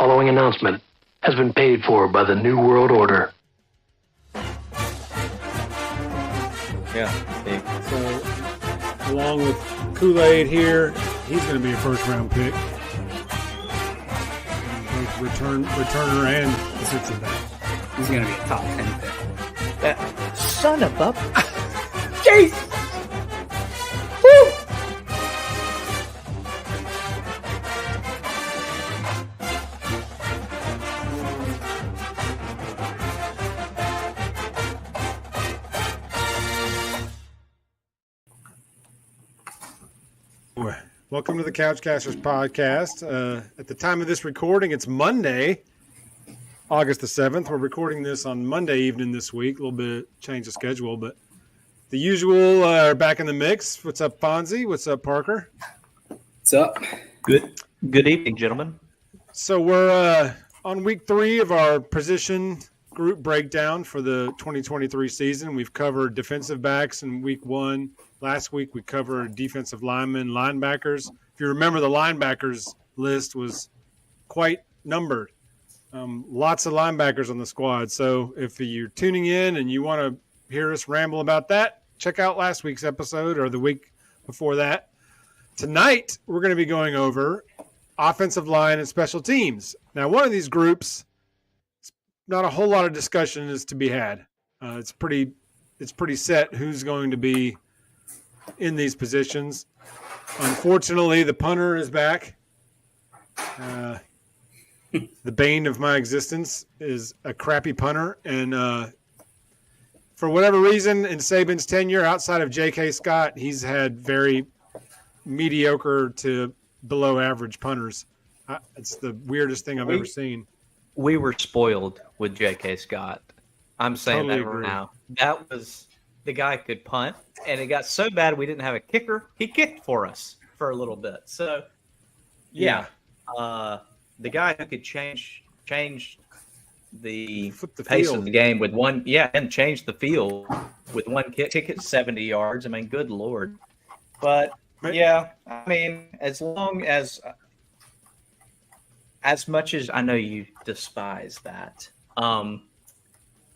following announcement has been paid for by the New World Order. Yeah. So, along with Kool-Aid here, he's going to be a first-round pick. Both returner and defensive back. He's going to be a top 10 pick. That son of a... Jeez! Woo! Welcome to the Couchcasters podcast. At the time of this recording, it's Monday, August the 7th. We're recording this on Monday evening this week. A little bit change of schedule, but the usual are back in the mix. What's up, Fonzie? What's up, Parker? What's up? Good evening, gentlemen. So we're on week 3 of our position group breakdown for the 2023 season. We've covered defensive backs in week 1. Last week we covered defensive linemen, linebackers. If you remember, the linebackers list was quite numbered. Lots of linebackers on the squad. So if you're tuning in and you want to hear us ramble about that, check out last week's episode or the week before that. Tonight we're going to be going over offensive line and special teams. Now, one of these groups, not a whole lot of discussion is to be had. It's pretty set who's going to be in these positions. Unfortunately, the punter is back. The bane of my existence is a crappy punter. And for whatever reason, in Saban's tenure, outside of J.K. Scott, he's had very mediocre to below average punters. It's the weirdest thing I've ever seen. We were spoiled with J.K. Scott. I'm saying Totally that right agree. now. That was the guy could punt, and it got so bad we didn't have a kicker. He kicked for us for a little bit. So, yeah. The guy who could change the pace field of the game with one, and change the field with one kick it 70 yards. I mean, good Lord. But, yeah, I mean, as much as I know you despise that,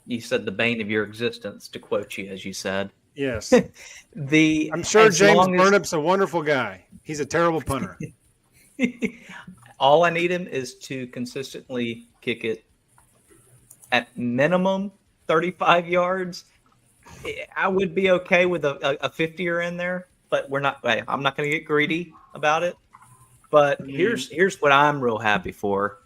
you said the bane of your existence, to quote you, as you said. Yes. I'm sure James Burnup's a wonderful guy. He's a terrible punter. All I need him is to consistently kick it at minimum 35 yards. I would be okay with a 50er in there, but I'm not going to get greedy about it. But here's what I'm real happy for.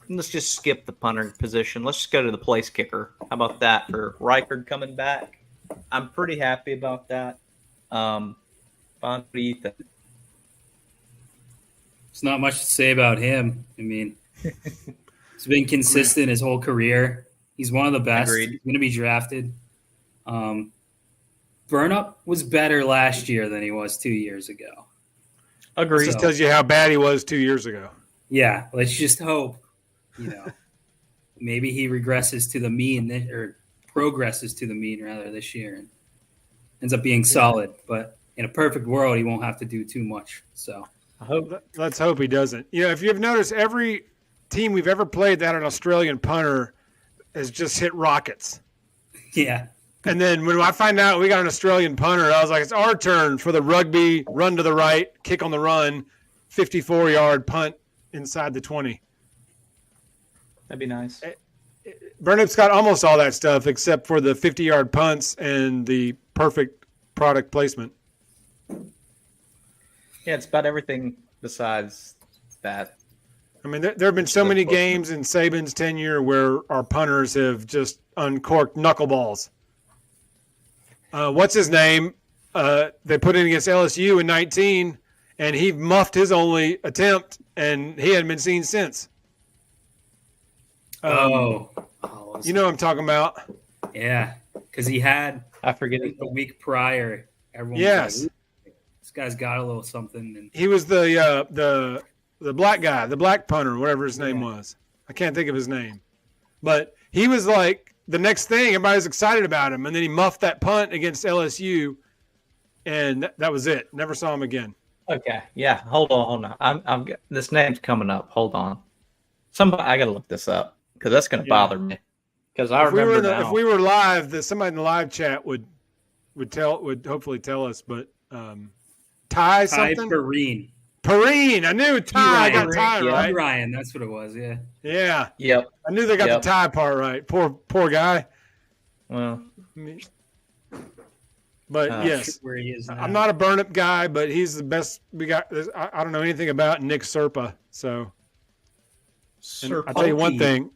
Let's just skip the punter position. Let's just go to the place kicker. How about that for Reichard coming back? I'm pretty happy about that. Bon, what do you think? There's not much to say about him. I mean, he's been consistent his whole career. He's one of the best. Agreed. He's going to be drafted. Burnup was better last year than he was 2 years ago. Agreed. This tells you how bad he was 2 years ago. Yeah, let's just hope, maybe he regresses to the mean or progresses to the mean rather this year and ends up being solid. But in a perfect world, he won't have to do too much. So let's hope he doesn't. If you've noticed, every team we've ever played that had an Australian punter has just hit rockets. Yeah. And then when I find out we got an Australian punter, I was like, it's our turn for the rugby run to the right, kick on the run, 54-yard punt inside the 20. That'd be nice. Burnup's got almost all that stuff except for the 50-yard punts and the perfect product placement. Yeah, it's about everything besides that. I mean, there have been so many games in Saban's tenure where our punters have just uncorked knuckleballs. What's his name? They put in against LSU in 19, and he muffed his only attempt, and he hadn't been seen since. You know what I'm talking about. Yeah, because he had I forget a week prior. Everyone was like, this guy's got a little something. And he was the black guy, the black punter, whatever his name was. I can't think of his name. But he was like the next thing. Everybody was excited about him. And then he muffed that punt against LSU, and that was it. Never saw him again. Okay. Yeah. Hold on. I'm this name's coming up. Hold on. Somebody, I gotta look this up because that's gonna bother me. Because I If we remember were now. if we were live, somebody in the live chat would hopefully tell us. But Ty something. Perrine. I knew Ty. I got Ty right. Ryan, that's what it was. Yeah. Yeah. Yep. I knew they got the Ty part right. Poor guy. Well. But yes, where he is now. I'm not a burn-up guy, but he's the best we got. I don't know anything about Nick Serpa, so I'll tell you one thing.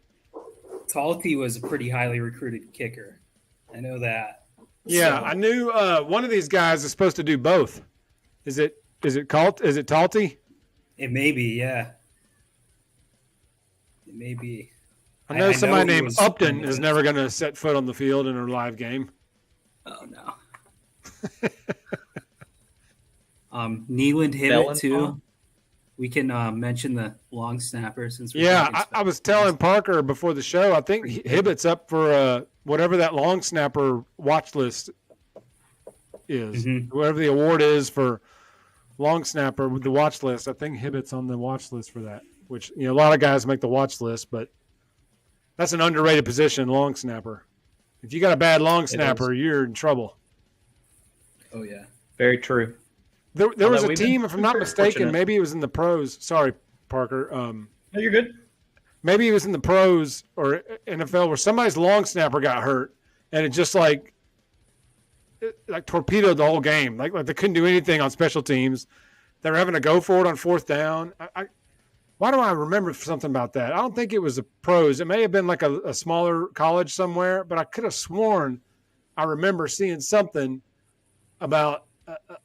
Talty was a pretty highly recruited kicker. I know that. Yeah, I knew one of these guys is supposed to do both. Is it Talty? It may be, yeah. It may be. I know somebody named Upton is never going to set foot on the field in a live game. Oh no. Neeland Hibbett too. We can mention the long snapper since. I was telling Parker before the show. I think Hibbett's up for whatever that long snapper watch list is. Mm-hmm. Whatever the award is for long snapper with the watch list. I think Hibbett's on the watch list for that. Which a lot of guys make the watch list, but that's an underrated position, long snapper. If you got a bad long snapper, you're in trouble. Oh yeah, very true. There was a team, if I'm not mistaken, maybe it was in the pros. Sorry, Parker. No, you're good. Maybe it was in the pros or NFL where somebody's long snapper got hurt, and it just like torpedoed the whole game. Like they couldn't do anything on special teams. They were having to go for it on fourth down. Why do I remember something about that? I don't think it was the pros. It may have been like a smaller college somewhere, but I could have sworn I remember seeing something about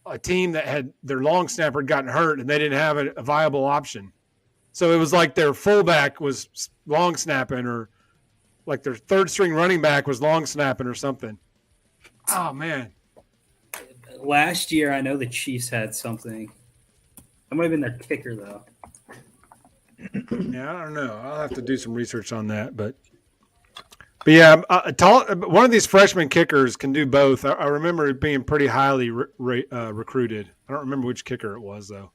a team that had their long snapper had gotten hurt and they didn't have a viable option. So it was like their fullback was long snapping, or like their third string running back was long snapping or something. Oh man. Last year, I know the Chiefs had something. That might have been their kicker though. Yeah, I don't know. I'll have to do some research on that, but yeah, one of these freshman kickers can do both. I remember it being pretty highly recruited. I don't remember which kicker it was though.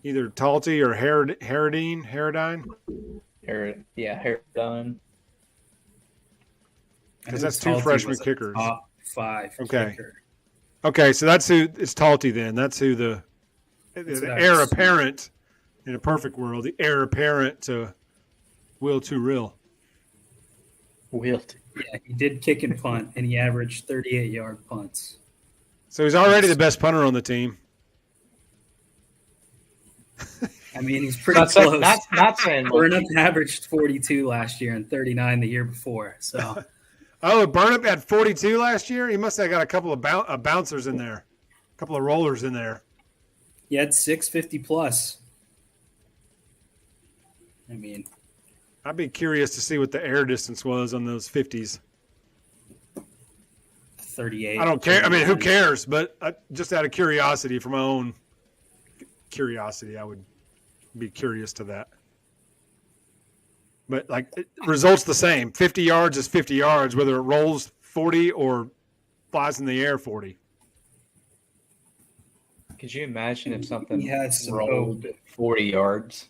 Either Talty or Harradine. Harradine. Because that's two freshman kickers. Top 5. Okay. Kicker. Okay, so that's who it's Talty then. That's who the heir apparent in a perfect world. The heir apparent to Will Too-Real. Yeah, he did kick and punt, and he averaged 38-yard punts. So he's already the best punter on the team. I mean, he's pretty close. Not saying Burnham averaged 42 last year and 39 the year before. So, Burnham had 42 last year. He must have got a couple of bouncers in there, a couple of rollers in there. He had 650 plus. I mean, I'd be curious to see what the air distance was on those 50s. 38. I don't care. I mean, who cares? But just out of curiosity, for my own curiosity, I would be curious to that. But results the same. 50 yards is 50 yards, whether it rolls 40 or flies in the air 40. Could you imagine if something rolled rolled 40 yards?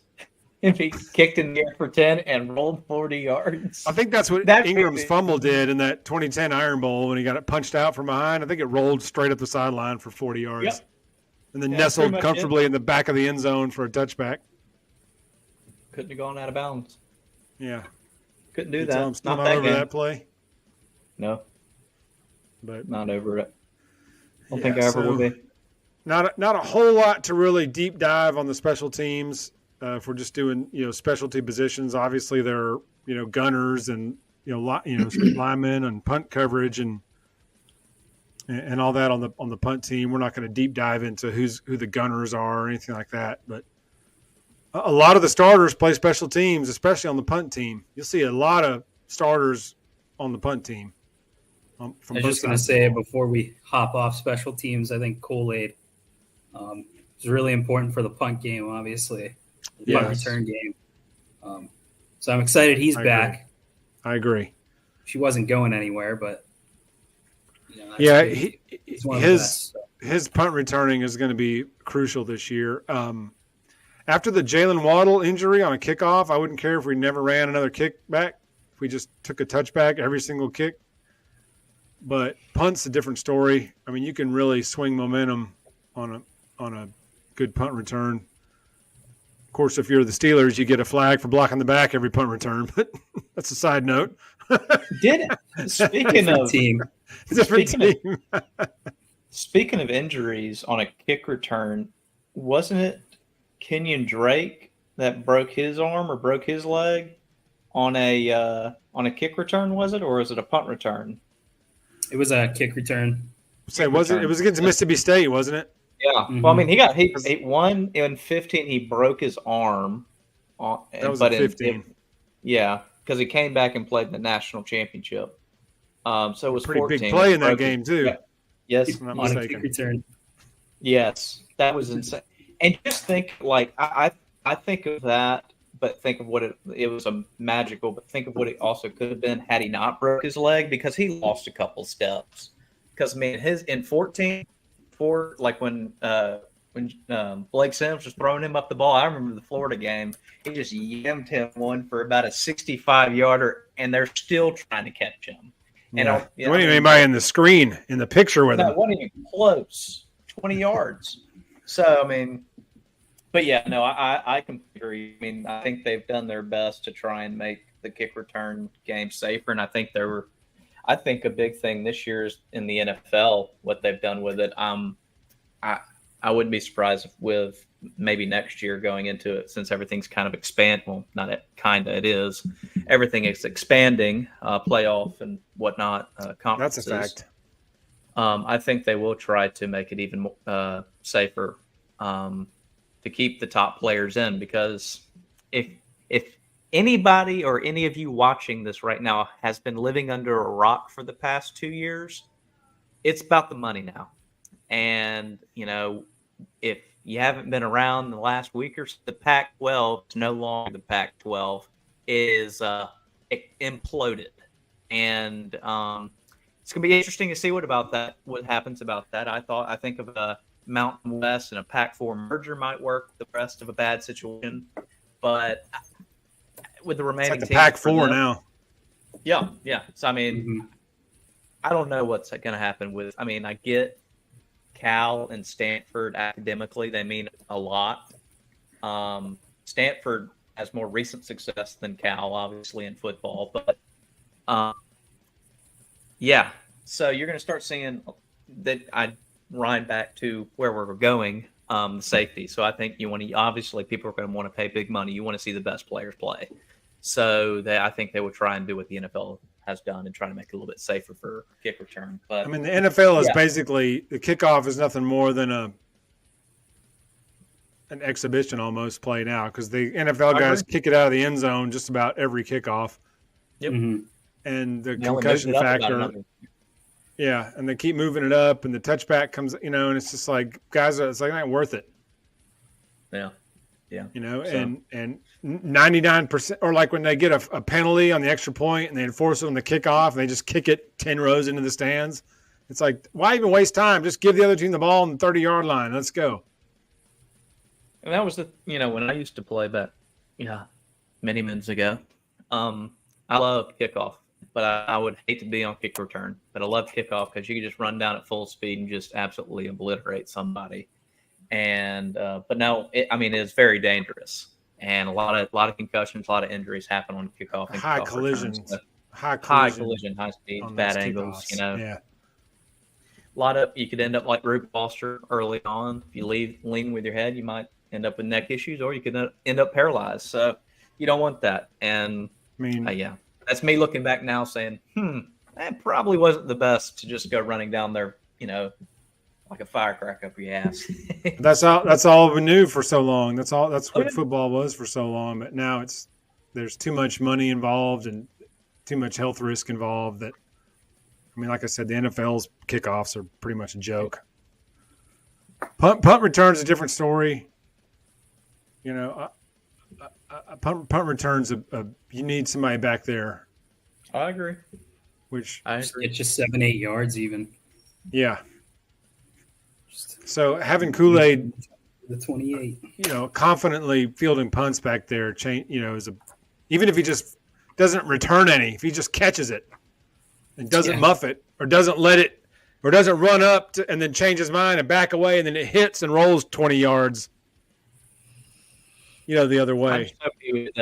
If he kicked in the air for 10 and rolled 40 yards. I think that's what Ingram's fumble did in that 2010 Iron Bowl when he got it punched out from behind. I think it rolled straight up the sideline for 40 yards. Yep. And then nestled comfortably in the back of the end zone for a touchback. Couldn't have gone out of bounds. Yeah. Couldn't do that. I'm still not over that play. No. But not over it. Don't think I ever will be. Not a whole lot to really deep dive on the special teams. If we're just doing, specialty positions, obviously there are, gunners and, linemen and punt coverage and all that on the punt team. We're not going to deep dive into who the gunners are or anything like that. But a lot of the starters play special teams, especially on the punt team. You'll see a lot of starters on the punt team. I was just going to say before we hop off special teams, I think Kool-Aid is really important for the punt game, obviously. The punt return game. So I'm excited he's back. I agree. She wasn't going anywhere, but he's one of the best, so. His punt returning is going to be crucial this year. After the Jalen Waddle injury on a kickoff, I wouldn't care if we never ran another kickback. If we just took a touchback every single kick. But punt's a different story. I mean, you can really swing momentum on a good punt return. Of course, if you're the Steelers, you get a flag for blocking the back every punt return. But that's a side note. Speaking of team, speaking of injuries on a kick return, wasn't it Kenyon Drake that broke his arm or broke his leg on a kick return? Was it, or was it a punt return? It was a kick return. Say, was it? It was against Mississippi State, wasn't it? Yeah. Mm-hmm. Well, I mean, he won in 15. He broke his arm. That was in 15. Yeah, because he came back and played in the national championship. So it was pretty 14. Big play in that game too. Yeah. Yes, I'm not on mistaken. a kick return. Yes, that was insane. And just think, like I think of that, but think of what it was a magical. But think of what it also could have been had he not broke his leg, because he lost a couple steps. Because I mean, his in 14, like when Blake Sims was throwing him up the ball, I remember the Florida game. He just yammed him one for about a 65-yarder, and they're still trying to catch him. And there wasn't anybody in the screen in the picture with him. It wasn't even close, 20 yards. So I mean. But yeah, no, I completely agree. I mean, I think they've done their best to try and make the kick return game safer, and I think a big thing this year is in the NFL what they've done with it. I wouldn't be surprised with maybe next year going into it, since everything's kind of it is. Everything is expanding, playoff and whatnot, conferences. That's a fact. I think they will try to make it even safer. To keep the top players in, because if anybody or any of you watching this right now has been living under a rock for the past 2 years, it's about the money now. And, you know, if you haven't been around the last week or so, the Pac-12 is no longer the Pac-12, is imploded. And it's going to be interesting to see what happens about that. I think of a Mountain West and a Pac-4 merger might work the rest of a bad situation, but with the remaining, it's like the Pac-4 now. Yeah. So I mean, I don't know what's going to happen with. I mean, I get Cal and Stanford academically; they mean a lot. Stanford has more recent success than Cal, obviously, in football, but yeah. So you're going to start seeing that. Rhyme back to where we're going, safety. So I think obviously people are going to want to pay big money. You want to see the best players play. So I think they will try and do what the NFL has done and try to make it a little bit safer for kick return. But I mean, the NFL is basically, the kickoff is nothing more than an exhibition almost play now, because the NFL guys kick it out of the end zone just about every kickoff. Yep. And the concussion factor. Yeah, and they keep moving it up, and the touchback comes, and it's just like, guys, it's like, not worth it. Yeah. And 99%, or like when they get a penalty on the extra point and they enforce it on the kickoff and they just kick it 10 rows into the stands. It's like, why even waste time? Just give the other team the ball on the 30-yard line. Let's go. And that was when I used to play back, many moons ago. I love kickoff. But I would hate to be on kick return. But I love kickoff because you can just run down at full speed and just absolutely obliterate somebody. And but no, it's very dangerous, and a lot of concussions, a lot of injuries happen on kickoff. And high kickoff collisions, high collision, high speeds, bad angles. Yeah. A lot of you could end up like Rube Foster early on. If you lean with your head, you might end up with neck issues, or you could end up paralyzed. So you don't want that. And that's me looking back now saying, that probably wasn't the best to just go running down there, like a firecracker up your ass. That's all we knew for so long. That's what football was for so long. But now there's too much money involved and too much health risk involved that, like I said, the NFL's kickoffs are pretty much a joke. Punt returns a different story. Punt returns you need somebody back there. I agree. It's just 7-8 yards even. Yeah. So having Kool-Aid The 28. Confidently fielding punts back there. Even if he just doesn't return any, if he just catches it and doesn't muff it or doesn't let it or doesn't run up and then change his mind and back away and then it hits and rolls 20 yards, the other way. I'm just hoping he would,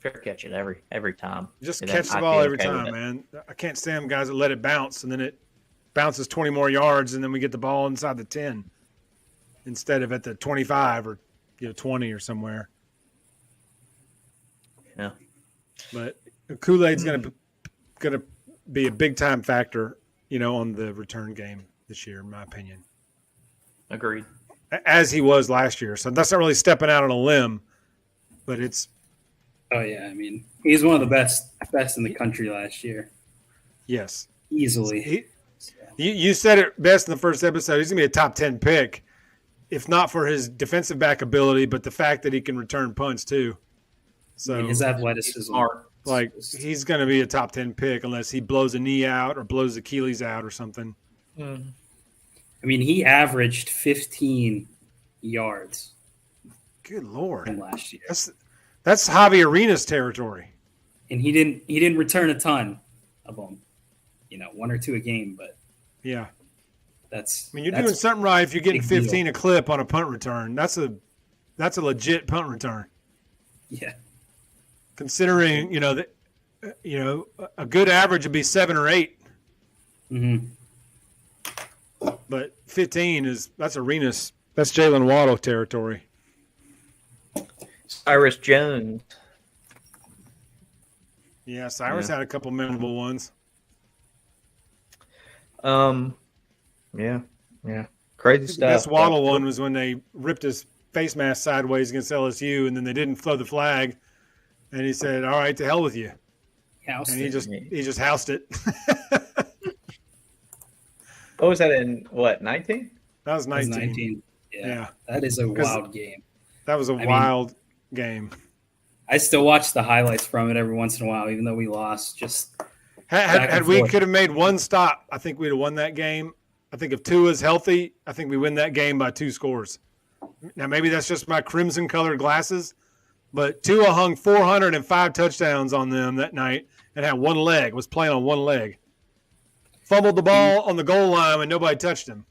fair catch it every time. Just catch the ball every time, man. I can't stand guys that let it bounce and then it bounces 20 more yards and then we get the ball inside the 10 instead of at the 25 or 20 or somewhere. Yeah. But Kool-Aid's gonna be a big time factor, on the return game this year, in my opinion. Agreed. As he was last year. So that's not really stepping out on a limb, but it's. Oh yeah, I mean, he's one of the best in the country last year. Yes, easily. You said it best in the first episode. He's gonna be a top 10 pick, if not for his defensive back ability, but the fact that he can return punts too. So his athleticism. Like, he's going to be a top 10 pick unless he blows a knee out or blows Achilles out or something. I mean, he averaged 15 yards. Good Lord. Last year. That's Javi Arenas territory. And he didn't return a ton of them. 1 or 2 a game, but yeah. You're doing something right if you're getting 15 a clip on a punt return. That's a legit punt return. Yeah. Considering, a good average would be 7 or 8. Mm-hmm. But 15 that's Arenas. That's Jalen Waddle territory. Cyrus Jones. Yeah, Cyrus had a couple memorable ones. Yeah. Crazy stuff. The best Waddle one was when they ripped his face mask sideways against LSU, and then they didn't throw the flag. And he said, "All right, to hell with you." And he just housed it. What was that in 19? That was 19. Yeah. That is a wild game. That was a wild game. I still watch the highlights from it every once in a while, even though we lost. Just had we could have made one stop, I think we'd have won that game. I think if Tua's healthy, I think we win that game by 2 scores. Now, maybe that's just my crimson-colored glasses, but Tua hung 405 touchdowns on them that night and had one leg, was playing on one leg. Fumbled the ball on the goal line and nobody touched him.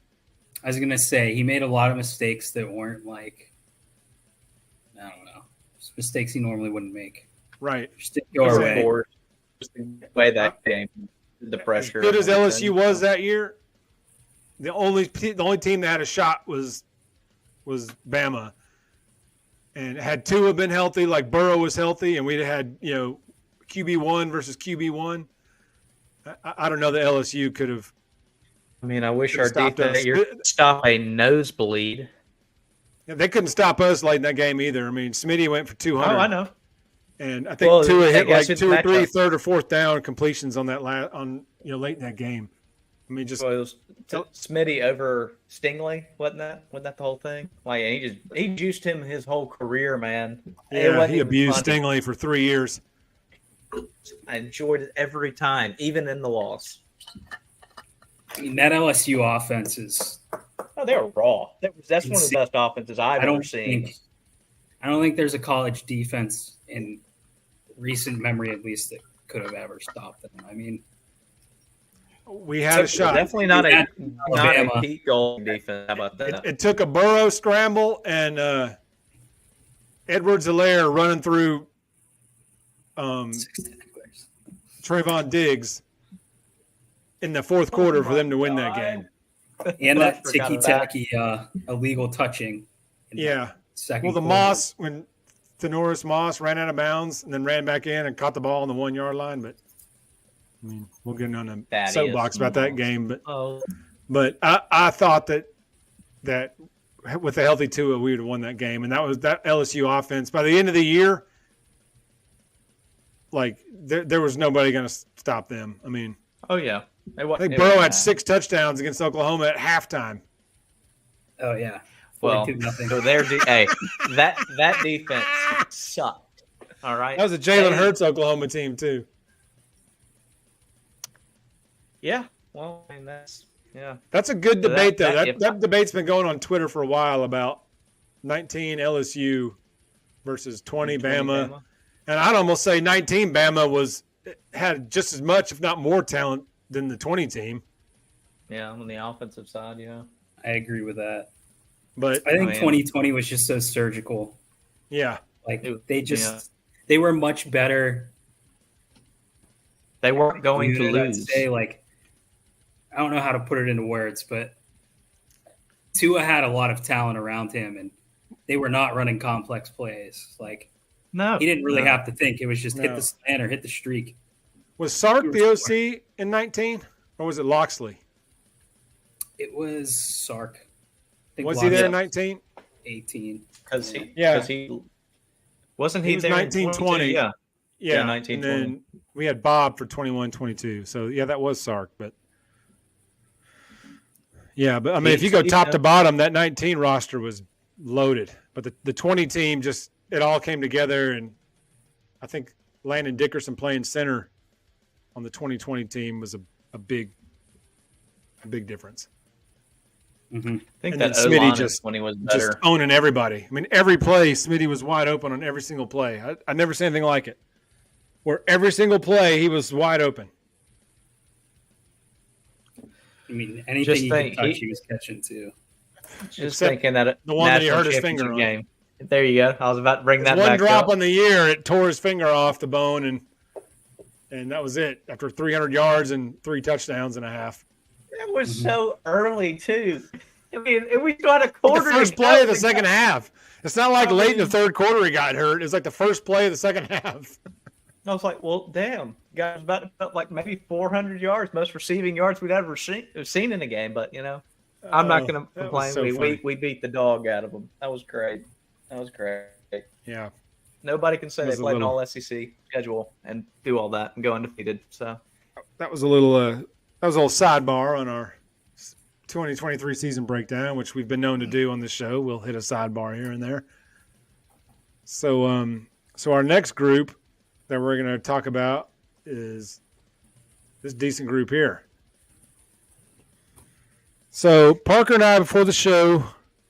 I was going to say, he made a lot of mistakes that weren't I don't know, just mistakes he normally wouldn't make. Right. Just didn't go our way. Just the way that game, the pressure. As good as LSU was that year, the only team that had a shot was Bama. And had Tua been healthy, like Burrow was healthy, and we'd have had, QB1 versus QB1, I don't know that LSU could have. I mean, I wish our defense stop a nosebleed. Yeah, they couldn't stop us late in that game either. I mean, Smitty went for 200. Oh, I know. And I think Tua hit like 2 or 3 third or fourth down completions on that late in that game. I mean, just Smitty over Stingley, wasn't that the whole thing? Like, he juiced him his whole career, man. Yeah, he abused Stingley for 3 years. I enjoyed it every time, even in the loss. I mean, that LSU offense is. Oh, they were raw. That's one of the best offenses I've ever seen. I don't think there's a college defense in recent memory, at least, that could have ever stopped them. I mean, we had a shot. Definitely not a Pete Gold defense. How about that? It took a Burrow scramble and Edwards-Helaire running through Trayvon Diggs in the fourth quarter for them to win that game. And that ticky-tacky illegal touching. Second well, the quarter. Moss, when Tanoris Moss ran out of bounds and then ran back in and caught the ball on the 1 yard line, but I mean, we'll get on a soapbox about that game. But I thought that with a healthy Tua, we would have won that game, and that was that LSU offense. By the end of the year, like there was nobody going to stop them. I mean, oh yeah, I think Burrow had 6 touchdowns against Oklahoma at halftime. Oh yeah. Well, so that defense sucked. All right, that was a Jalen Hurts Oklahoma team too. Yeah, well, I mean Yeah. That's a good debate, though. That Debate's been going on Twitter for a while about 19 LSU versus 20 Bama. And I'd almost say 19 Bama had just as much, if not more talent than the 20 team. Yeah, on the offensive side, yeah. I agree with that. But I think 2020 was just so surgical. Yeah. Like they were much better. They weren't going to lose. I'd say, like, I don't know how to put it into words, but Tua had a lot of talent around him, and they were not running complex plays. Like, no, he didn't really have to think. It was just hit the slant or hit the streak. Was Sark the OC in 19, or was it Loxley? It was Sark. Was he there in 19? 18. Because he wasn't he was there 19, 20. Yeah, 19, and then we had Bob for 21, 22. So, yeah, that was Sark. But, yeah, but I mean, if you go top to bottom, that 19 roster was loaded. But the 20 team it all came together. And I think Landon Dickerson playing center on the 2020 team was a big difference. Mm-hmm. I think and that Smitty when he was better. Just owning everybody. I mean, every play, Smitty was wide open on every single play. I never seen anything like it. Where every single play, he was wide open. I mean, anything he could touch, he was catching too. Just thinking that the one that he hurt his finger game. on. There you go. I was about to bring that back one drop up. On the year, it tore his finger off the bone, and that was it. After 300 yards and 3 touchdowns and a half. It was so early too. I mean, we still had a quarter. The first play of the second half. It's not like late in the third quarter he got hurt. It's like the first play of the second half. I was like, well, damn. Guy was about to put like maybe 400 yards, most receiving yards we'd ever seen in a game. But, I'm not going to complain. So we beat the dog out of them. That was great. Yeah. Nobody can say they played an all-SEC schedule and do all that and go undefeated. So that was a little sidebar on our 2023 season breakdown, which we've been known to do on this show. We'll hit a sidebar here and there. So our next group that we're going to talk about is this decent group here. So Parker and I, before the show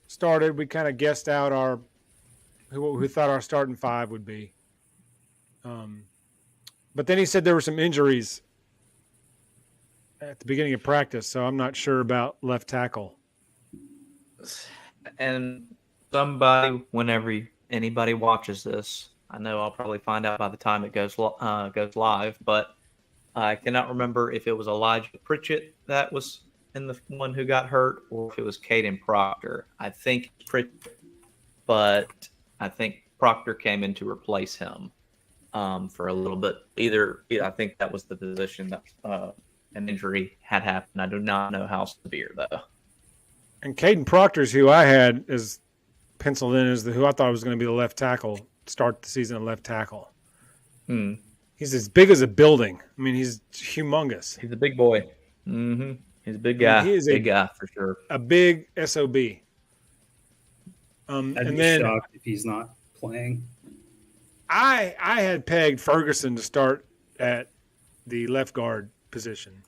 started, we kind of guessed out who we thought our starting 5 would be. But then he said there were some injuries at the beginning of practice, so I'm not sure about left tackle. And somebody, whenever anybody watches this, I know I'll probably find out by the time it goes live, but I cannot remember if it was Elijah Pritchett that was in the one who got hurt or if it was Caden Proctor. I think Pritchett, but I think Proctor came in to replace him for a little bit. I think that was the position that an injury had happened. I do not know how severe, though. And Caden Proctor's who I had is penciled in as who I thought was going to be the left tackle, start the season at left tackle. He's as big as a building. I mean, he's humongous. He's a big boy. Mm-hmm. He's a big guy. I mean, he is big guy for sure. A big SOB. I'd be shocked if he's not playing. I had pegged Ferguson to start at the left guard position.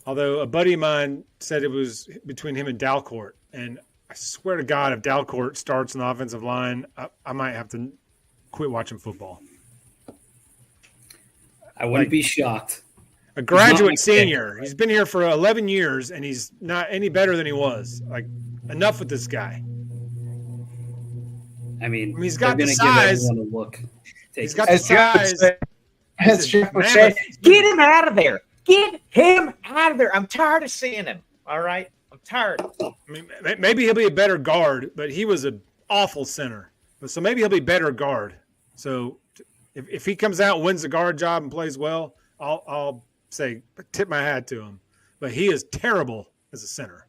Although a buddy of mine said it was between him and Dalcourt. And I swear to God, if Dalcourt starts on the offensive line, I might have to quit watching football. I wouldn't be shocked. A graduate senior. He's been here for 11 years, and he's not any better than he was. Like, enough with this guy. I mean he's got the size. He's got the size. As Jeff would say, get him out of there. Get him out of there. I'm tired of seeing him. All right? I'm tired. I mean, maybe he'll be a better guard, but he was an awful center. So maybe he'll be better guard. So if he comes out and wins the guard job and plays well, I'll say tip my hat to him. But he is terrible as a center.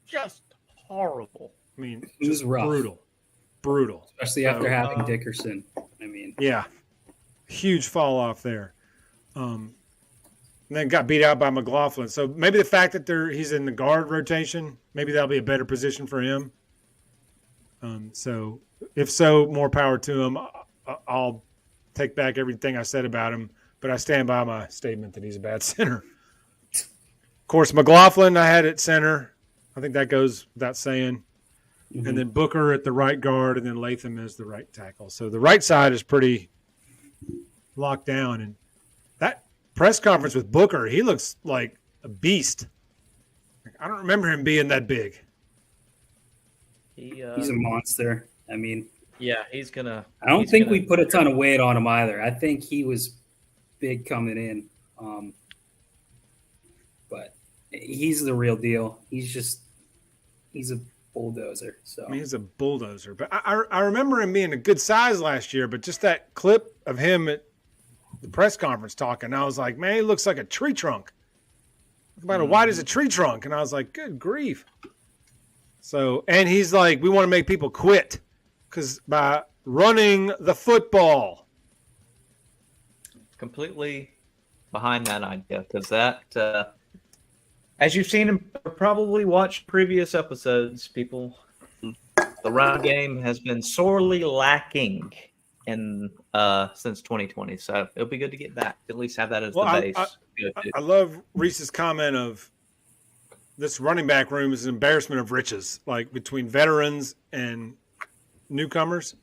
Just horrible. I mean, he was rough. Brutal. Especially after having Dickerson. I mean. Yeah. Huge fall off there. And then got beat out by McLaughlin. So maybe the fact that he's in the guard rotation, maybe that'll be a better position for him. So if so, more power to him. I'll take back everything I said about him, but I stand by my statement that he's a bad center. course, McLaughlin I had at center. I think that goes without saying. Mhm. And then Booker at the right guard, and then Latham as the right tackle. So the right side is pretty locked down. And that press conference with Booker, he looks like a beast. I don't remember him being that big. He's a monster. I mean, yeah, he's gonna. I don't think we put a ton of weight on him either. I think he was big coming in. But he's the real deal. He's a bulldozer. So I mean, he's a bulldozer. But I remember him being a good size last year, but just that clip of him at the press conference talking, I was like, man, he looks like a tree trunk. About as wide as a tree trunk. And I was like, good grief. So, and he's like, we want to make people quit because by running the football. Completely behind that idea because that, as you've seen him probably watched previous episodes, people, the run game has been sorely lacking in since 2020. So it'll be good to get back. At least have that as the base. I love Reese's comment of this running back room is an embarrassment of riches, like between veterans and newcomers.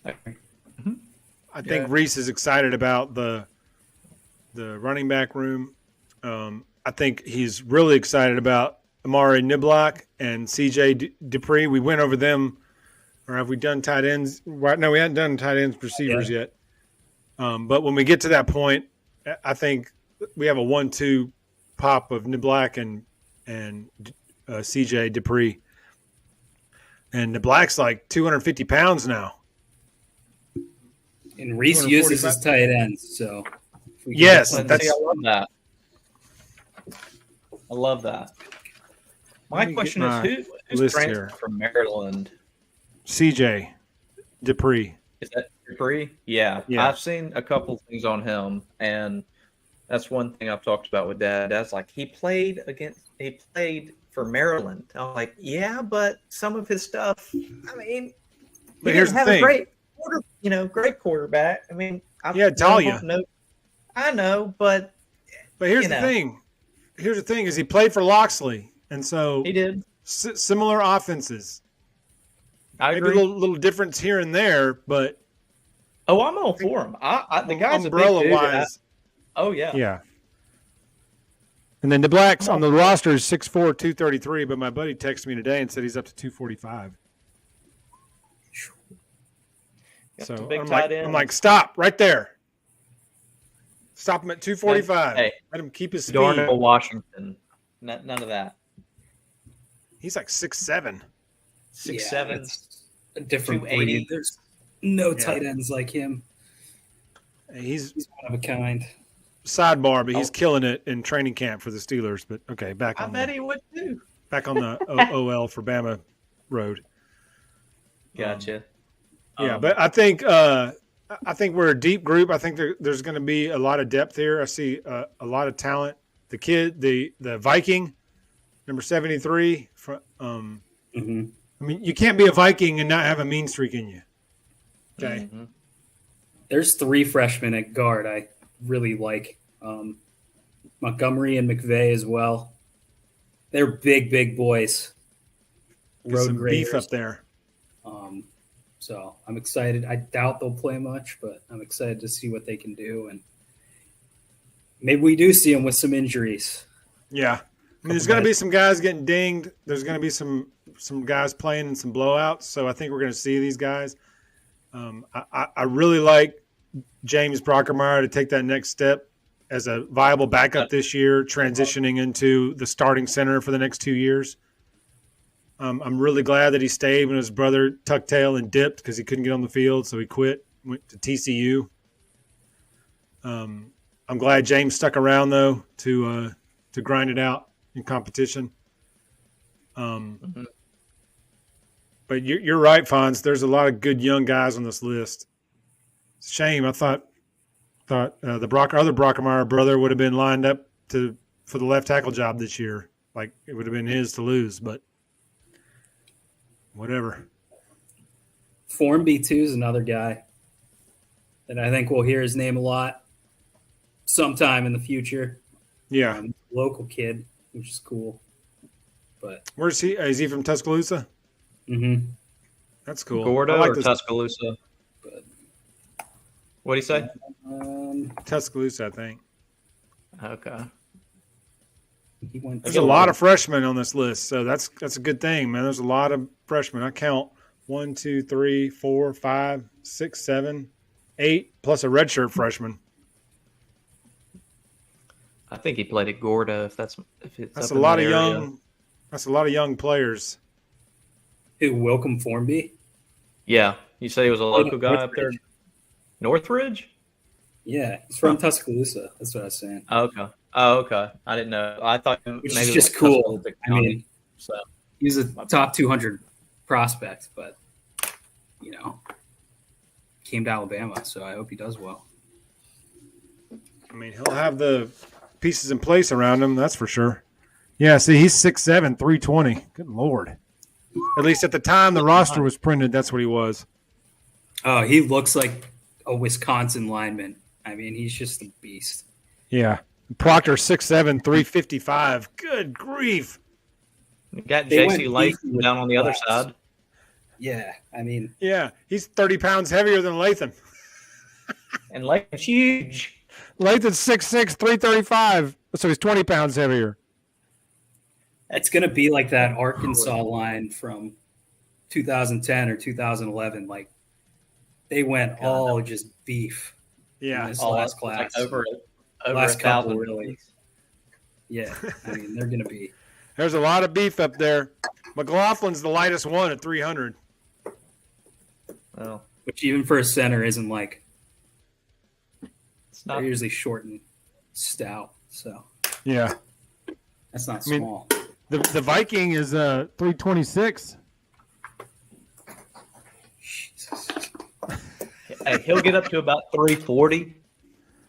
Mm-hmm. I think Reese is excited about the running back room. I think he's really excited about Amari Niblack and CJ Dupree. We went over them, or have we done tight ends? No, we haven't done tight ends receivers yet. But when we get to that point, I think we have a 1-2 pop of Niblack and CJ Dupree. And Niblack's like 250 pounds now. And Reese uses his tight ends, so yes, I love that. I love that. My question is, who's transferred from Maryland? CJ Dupree. Is that Dupree? Yeah. I've seen a couple things on him, and that's one thing I've talked about with Dad. Dad's like, he played for Maryland. I'm like, yeah, but some of his stuff, I mean, but here's the thing. Great quarterback. I mean, Talia. I know, but here's the thing. Here's the thing: is he played for Loxley, and so he did similar offenses. I agree. Maybe a little difference here and there, but I'm all for him. The guy's umbrella a big dude. wise. Yeah. And then the Blacks on the roster is 6'4", 233, but my buddy texted me today and said he's up to 245. So I'm like, stop right there. Stop him at 245. Hey, let him keep his speed. Darnell Washington. None of that. He's like 6'7". 6'7". A different breed. There's no tight ends like him. He's one of a kind. Sidebar, but he's killing it in training camp for the Steelers. But okay, I bet he would too. Back on the OL for Bama road. Gotcha. But I think we're a deep group. I think there's going to be a lot of depth here. I see a lot of talent. The kid, the Viking, number 73. I mean, you can't be a Viking and not have a mean streak in you. Okay. Mm-hmm. There's 3 freshmen at guard I really like. Montgomery and McVeigh as well. They're big boys. Road some beef up there. So I'm excited. I doubt they'll play much, but I'm excited to see what they can do. And maybe we do see them with some injuries. Yeah. I mean, there's going to be some guys getting dinged. There's going to be some guys playing in some blowouts. So I think we're going to see these guys. I really like James Brockermeyer to take that next step as a viable backup this year, transitioning into the starting center for the next 2 years. I'm really glad that he stayed when his brother tucked tail and dipped because he couldn't get on the field, so he quit, went to TCU. I'm glad James stuck around though to grind it out in competition. But you're right, Fonz. There's a lot of good young guys on this list. It's a shame. I thought the other Brockermeyer brother would have been lined up for the left tackle job this year. Like it would have been his to lose, but whatever. Formby too is another guy that I think we'll hear his name a lot sometime in the future. Yeah, local kid. which is cool. But where's he? Is he from Tuscaloosa? mm-hmm. That's cool. Gordo I like or this. Tuscaloosa? But What do you say? Tuscaloosa, I think. Okay. he went. There's a lot of freshmen on this list, so that's a good thing, man. There's a lot of freshmen. I count 1, 2, 3, 4, 5, 6, 7, 8, plus a redshirt freshman. I think he played at Gordo. If it's That's up a in lot that of area. young. That's a lot of young players. Who, Welcome Formby? Yeah, you say he was a local guy up there. Northridge. Northridge? Yeah, he's from Tuscaloosa. That's what I was saying. Okay. Oh, okay. I didn't know. I thought Which maybe is it just was cool. Tuscaloosa I mean, County, so He's a top 200 prospect, but came to Alabama, so I hope he does well. I mean, he'll have the pieces in place around him, that's for sure. Yeah, see, he's 6'7", 320. Good Lord. At least at the time the roster was printed, that's what he was. Oh, he looks like a Wisconsin lineman. I mean, he's just a beast. Yeah. Proctor, 6'7", 355. Good grief. you got They J.C. went Latham beefy with down on the other class. side. Yeah, I mean, Yeah, he's 30 pounds heavier than Latham. And Latham's huge. Latham's 6'6", 335. So he's 20 pounds heavier. it's going to be like that Arkansas line from 2010 or 2011. Like, they went all just beef. Yeah. in this All last like class. over Last couple, 1,000 really. Yeah, I mean, they're going to be. There's a lot of beef up there. McLaughlin's the lightest one at 300. Well, Which even for a center isn't like it's they're not. usually short and stout, so Yeah. that's not I mean- small. The Viking is 326. Jesus. Hey, he'll get up to about 340,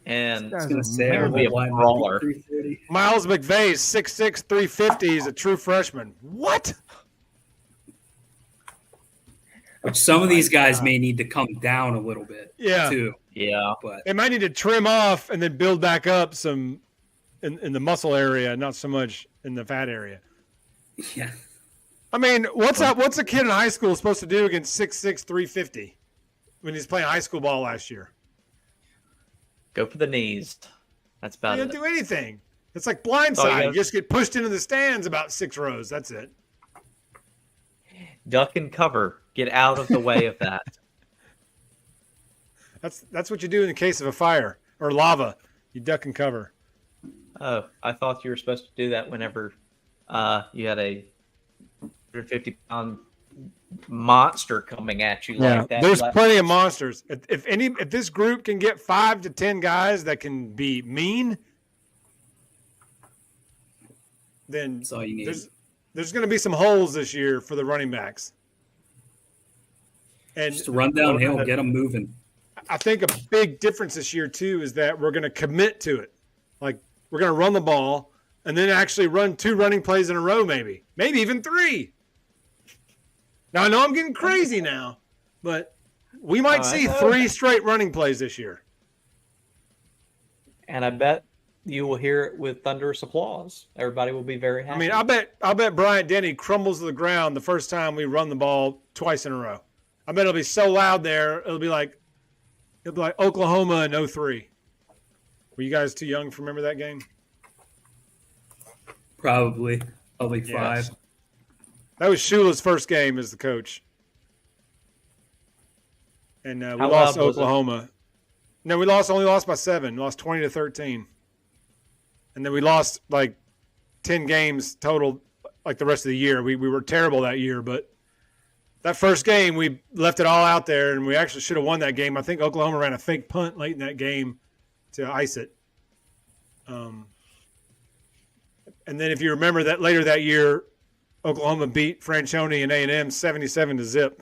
and I was gonna say He'll be a line brawler. 330. Miles McVeigh, 6'6", 350. He's a true freshman. What? Which some of these guys may need to come down a little bit, Yeah. too. yeah, But They might need to trim off and then build back up some in the muscle area, not so much in the fat area. yeah, I mean, what's a kid in high school supposed to do against 6'6", 350 when he's playing high school ball last year? go for the knees. That's He about didn't it. do anything. It's like Oh, you blindside. gotta- You just get pushed into the stands about 6 rows. That's it. Duck and cover. Get out of the way of that. That's what you do in the case of a fire or lava. You duck and cover. Oh, I thought you were supposed to do that whenever you had a 150-pound monster coming at you like that. There's Like, plenty of monsters. If this group can get 5 to 10 guys that can be mean, then that's all you need. there's going to be some holes this year for the running backs. And Just run downhill, get them moving. I think a big difference this year too is that we're going to commit to it. Like we're going to run the ball and then actually run 2 running plays in a row, maybe even 3. Now I know I'm getting crazy now, but we might see 3 straight running plays this year. and I bet you will hear it with thunderous applause. Everybody will be very happy. I mean, I bet Bryant Denny crumbles to the ground the first time we run the ball twice in a row. I bet it'll be so loud there, it'll be like Oklahoma in 03. Were you guys too young to remember that game? Probably 5. Yes. That was Shula's first game as the coach. And we How lost loud was it? Oklahoma. No, we only lost by 7. We lost 20-13. And then we lost like 10 games total like the rest of the year. We were terrible that year, but that first game we left it all out there and we actually should have won that game. I think Oklahoma ran a fake punt late in that game to ice it. And then if you remember that later that year, Oklahoma beat Franchione and A&M 77-0.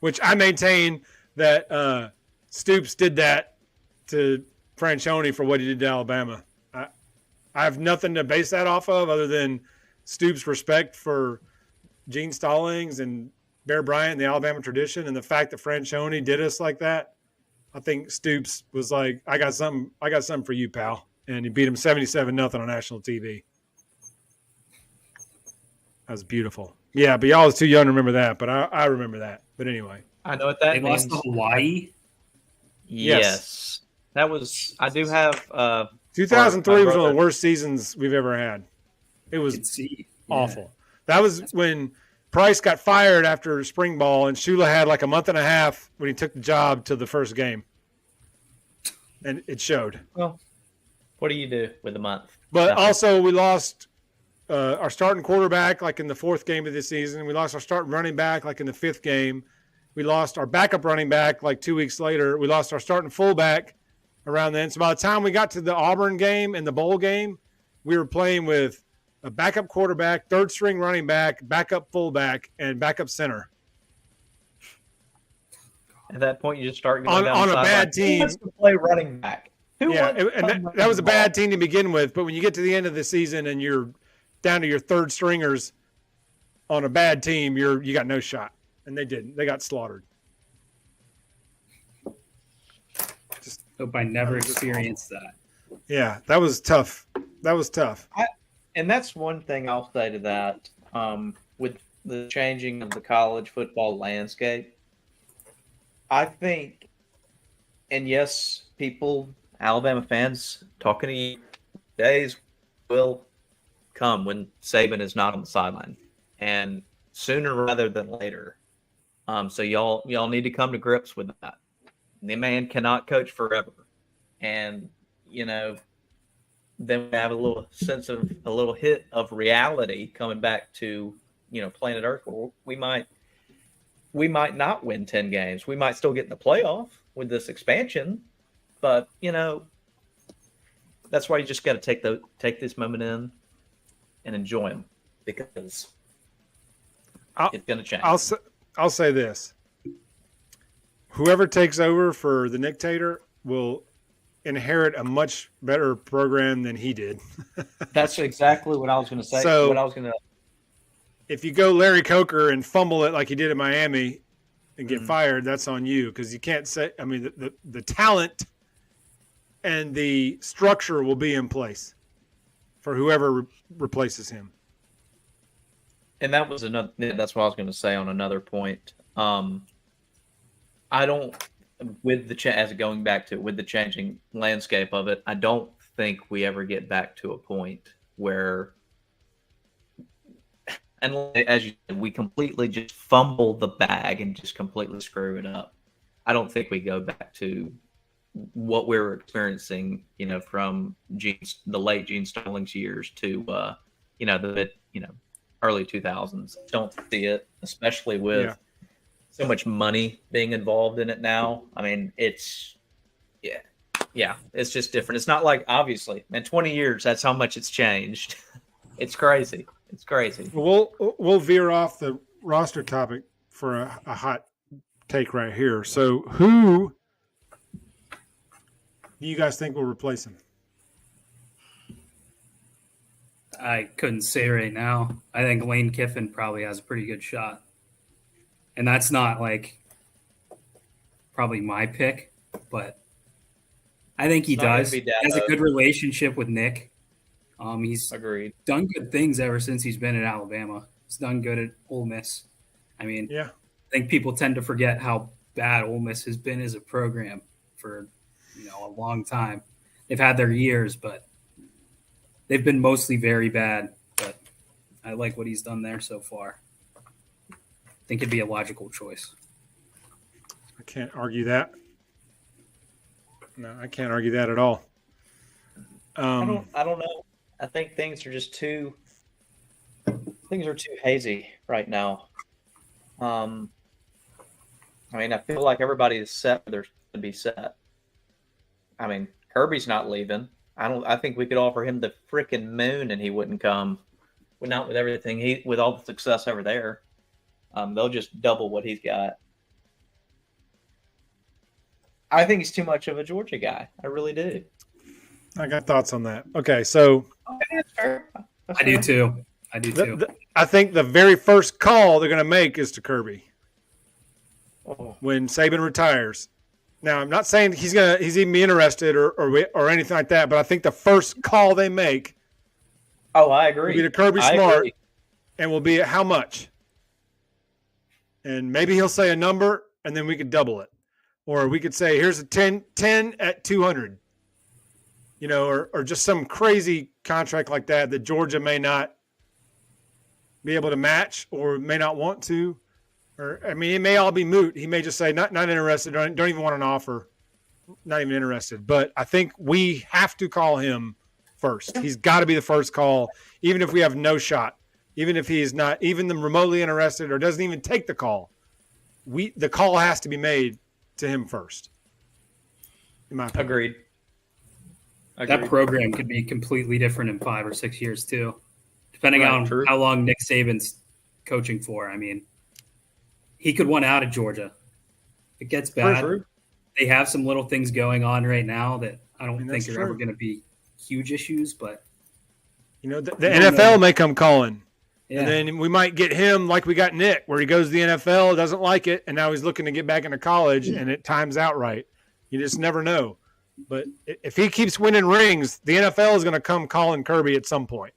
Which I maintain that Stoops did that to Franchione for what he did to Alabama. I have nothing to base that off of other than Stoops' respect for Gene Stallings and Bear Bryant and the Alabama tradition, and the fact that Franchione did us like that. I think Stoops was like, I got something for you, pal. and he beat him 77-0 on national TV. That was beautiful. Yeah, but y'all was too young to remember that, but I remember that. But anyway. I know what that They means. lost to Hawaii? Yes. That was – I do have 2003 was one of the worst seasons we've ever had. It was awful. That was when Price got fired after spring ball, and Shula had like a month and a half when he took the job to the first game. And it showed. Well, what do you do with a month? But also we lost our starting quarterback like in the fourth game of this season. We lost our starting running back like in the fifth game. We lost our backup running back like 2 weeks later. We lost our starting fullback around then. So by the time we got to the Auburn game and the bowl game, we were playing with a backup quarterback, third string running back, backup fullback, and backup center. At that point, you just start going down on the a bad line. team. Who wants to play running back? That was a bad team to begin with. But when you get to the end of the season and you're down to your third stringers on a bad team, you got no shot. And they didn't. They got slaughtered. Just hope I never experienced that. Yeah, that was tough. And that's one thing I'll say to that. With the changing of the college football landscape, I think, and yes, people, Alabama fans, talking to you, days will come when Saban is not on the sideline, and sooner rather than later. So y'all need to come to grips with that. The man cannot coach forever, and then we have a little hit of reality coming back to planet Earth. We might not win 10 games. We might still get in the playoff with this expansion, but that's why you just got to take this moment in and enjoy them, because it's going to change. I'll say this: whoever takes over for the dictator will inherit a much better program than he did. That's exactly what I was going to say. So, if if you go Larry Coker and fumble it like he did in Miami and get fired, that's on you, because you can't say. I mean, the talent and the structure will be in place for whoever replaces him. And that was another. That's what I was going to say on another point. I don't, with the changing landscape of it, I don't think we ever get back to a point where, and as you said, we completely just fumble the bag and just completely screw it up. I don't think we go back to what we were experiencing, from the late Gene Stallings years to, the early 2000s. Don't see it, especially with so much money being involved in it now. I mean, it's just different. It's not like, obviously, in 20 years, that's how much it's changed. It's crazy. It's crazy. We'll veer off the roster topic for a hot take right here. So who do you guys think will replace him? I couldn't say right now. I think Lane Kiffin probably has a pretty good shot. And that's not probably my pick, but I think he does. He has a good relationship with Nick. He's agreed. Done good things ever since he's been at Alabama. He's done good at Ole Miss. I mean, I think people tend to forget how bad Ole Miss has been as a program for a long time. They've had their years, but they've been mostly very bad. But I like what he's done there so far. I think it'd be a logical choice. I can't argue that. No, I can't argue that at all. I don't know. I think things are too hazy right now. I mean, I feel like everybody is set where they're to be set. I mean, Kirby's not leaving. I think we could offer him the freaking moon and he wouldn't come. Not with everything with all the success over there. They'll just double what he's got. I think he's too much of a Georgia guy. I really do. I got thoughts on that. Okay, so that's fair. I do too. I think the very first call they're going to make is to Kirby. Oh. When Saban retires, Now, I'm not saying he's even be interested or anything like that, but I think the first call they make I agree. will be to Kirby Smart and will be at how much? And maybe he'll say a number and then we could double it. Or we could say, here's a 10 at 200. Or just some crazy contract like that Georgia may not be able to match or may not want to. It may all be moot. He may just say, not interested, don't even want an offer, not even interested. But I think we have to call him first. He's got to be the first call, even if we have no shot, even if he's not even remotely interested or doesn't even take the call. The call has to be made to him first. In my opinion. Agreed. That program could be completely different in 5 or 6 years too, depending on how long Nick Saban's coaching for. I mean, he could want out of Georgia. It gets bad. True. They have some little things going on right now that I don't think are ever going to be huge issues, but the NFL may come calling. Yeah. And then we might get him like we got Nick, where he goes to the NFL, doesn't like it, and now he's looking to get back into college, and it times out right. You just never know. But if he keeps winning rings, the NFL is going to come calling Kirby at some point.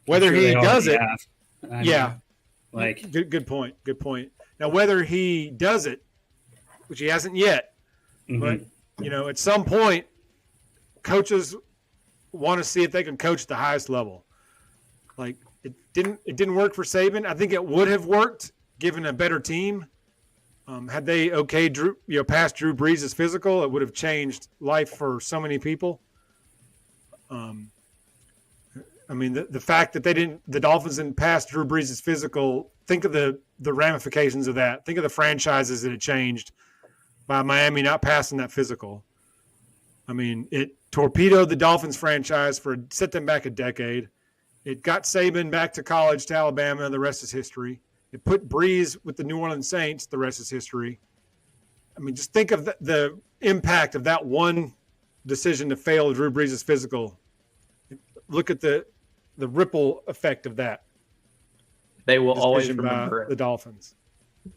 Whether he does it, good point. Good point. Now, whether he does it, which he hasn't yet, but at some point, coaches want to see if they can coach at the highest level. Like it didn't work for Saban. I think it would have worked given a better team. Had they passed Drew Brees' physical, it would have changed life for so many people. The fact that the Dolphins didn't pass Drew Brees' physical, think of the ramifications of that. Think of the franchises that it changed by Miami not passing that physical. It torpedoed the Dolphins franchise set them back a decade. It got Saban back to college to Alabama, and the rest is history. It put Breeze with the New Orleans Saints. The rest is history. Just think of the impact of that one decision to fail Drew Brees' physical. Look at the ripple effect of that. They will always remember the Dolphins.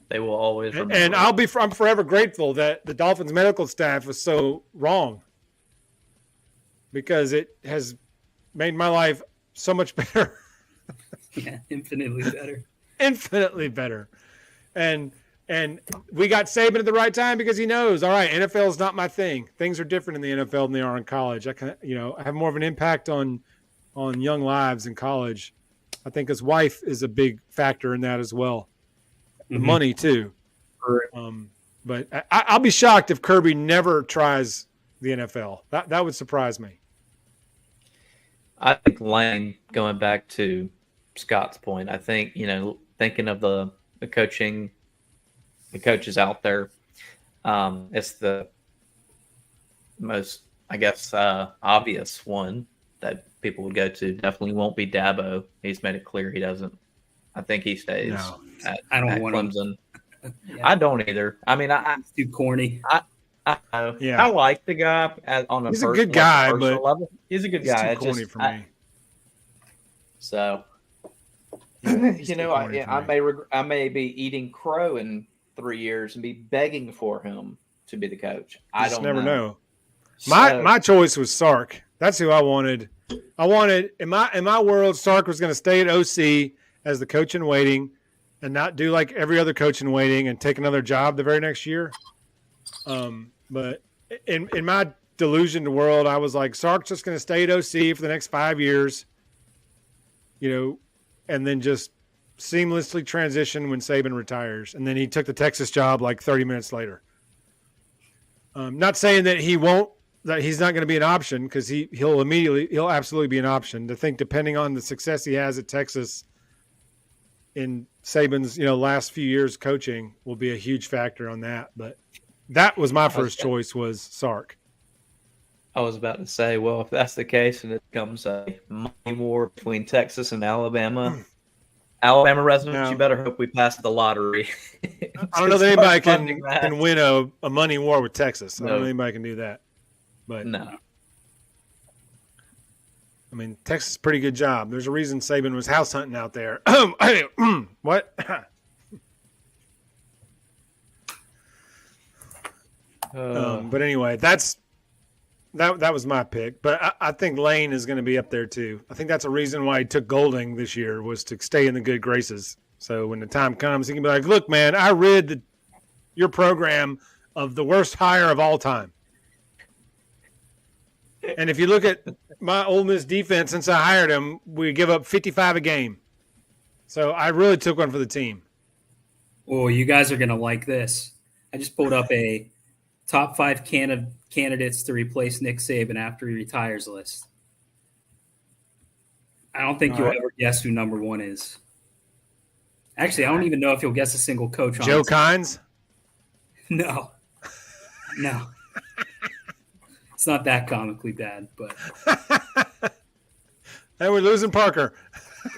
They will always remember. And I'm forever grateful that the Dolphins medical staff was so wrong, because it has made my life so much better. Yeah, infinitely better. Infinitely better. And we got Saban at the right time because he knows, all right, NFL is not my thing. Things are different in the NFL than they are in college. I have more of an impact on young lives in college. I think his wife is a big factor in that as well. The money too. But I'll be shocked if Kirby never tries the NFL. That would surprise me. I think Lane, going back to Scott's point, I think, thinking of the coaches out there, it's the most, I guess, obvious one that people would go to. Definitely won't be Dabo. He's made it clear he doesn't. I think he stays at Clemson. I don't either. It's too corny. I like the guy he's a good guy, but level. He's a good guy. Too corny for me. So, I may be eating crow in 3 years and be begging for him to be the coach. I don't never know. My choice was Sark. That's who I wanted. I wanted in my world, Sark was going to stay at OC as the coach in waiting and not do like every other coach in waiting and take another job the very next year. But in my delusioned world, I was like, Sark's just going to stay at OC for the next 5 years, and then just seamlessly transition when Saban retires. And then he took the Texas job like 30 minutes later. Not saying that he's not going to be an option, because he'll absolutely be an option. To think, depending on the success he has at Texas in Saban's, last few years coaching, will be a huge factor on that. But that was my first choice, was Sark. I was about to say, well, if that's the case and it becomes a money war between Texas and Alabama, Alabama residents, you better hope we pass the lottery. I don't know that anybody can win a money war with Texas. I don't know anybody can do that. But no. Texas is a pretty good job. There's a reason Saban was house hunting out there. What? But anyway, that was my pick. But I think Lane is going to be up there too. I think that's a reason why he took Golding this year, was to stay in the good graces. So when the time comes, he can be like, "Look, man, I rid your program of the worst hire of all time." And if you look at my Ole Miss defense since I hired him, we give up 55 a game. So I really took one for the team. Oh, you guys are going to like this. I just pulled up a top 5 candidates to replace Nick Saban after he retires list. I don't think you'll ever guess who number 1 is. Actually, I don't even know if you'll guess a single coach on Joe Kynes? No. It's not that comically bad, but And we're losing Parker.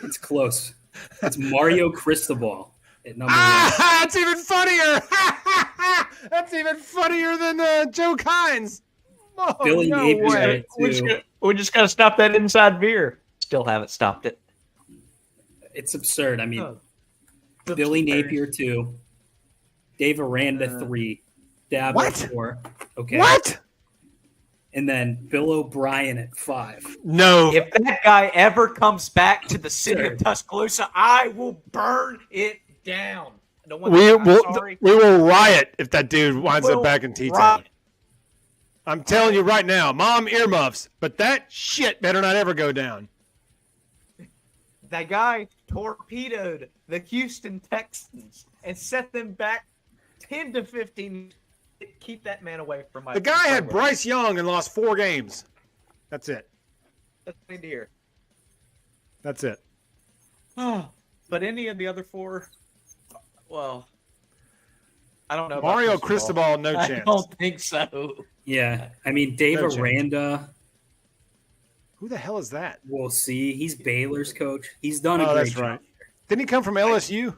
it's close. It's Mario Cristobal at number 1. That's even funnier. That's even funnier than Joe Kynes. Oh, Billy Napier's at it too. We just got to stop that inside veer. Still haven't stopped it. It's absurd. I mean, Billy Napier 2, Dave Aranda 3, Dabo 4. Okay. What? And then Bill O'Brien at 5. No. If that guy ever comes back to the city of Tuscaloosa, I will burn it down. We will riot if that dude winds up back in T-Town. I'm telling you right now, Mom, earmuffs, but that shit better not ever go down. That guy torpedoed the Houston Texans and set them back 10 to 15. Keep that man away from my. The guy had Bryce Young and lost 4 games. That's it. That's good to hear. That's it. But any of the other 4, well, I don't know. Mario Cristobal, no chance. I don't think so. Yeah, I mean, Dave No chance. Aranda. Who the hell is that? We'll see. He's Baylor's coach. He's done a great that's job. right. Didn't he come from LSU?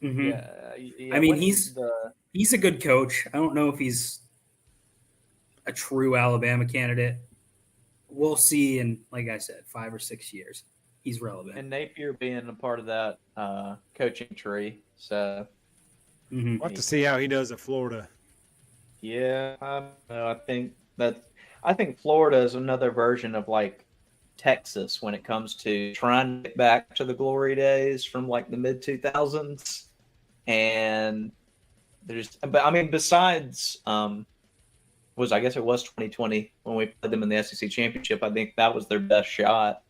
Mm-hmm. Yeah, I mean, he's a good coach. I don't know if he's a true Alabama candidate. We'll see in, like I said, 5 or 6 years. He's relevant. and Napier being a part of that coaching tree. So We'll have to see how he does at Florida. yeah, I don't know. I think Florida is another version of like Texas when it comes to trying to get back to the glory days from like the mid 2000s. And but I mean, besides, I guess it was 2020 when we played them in the SEC championship. I think that was their best shot.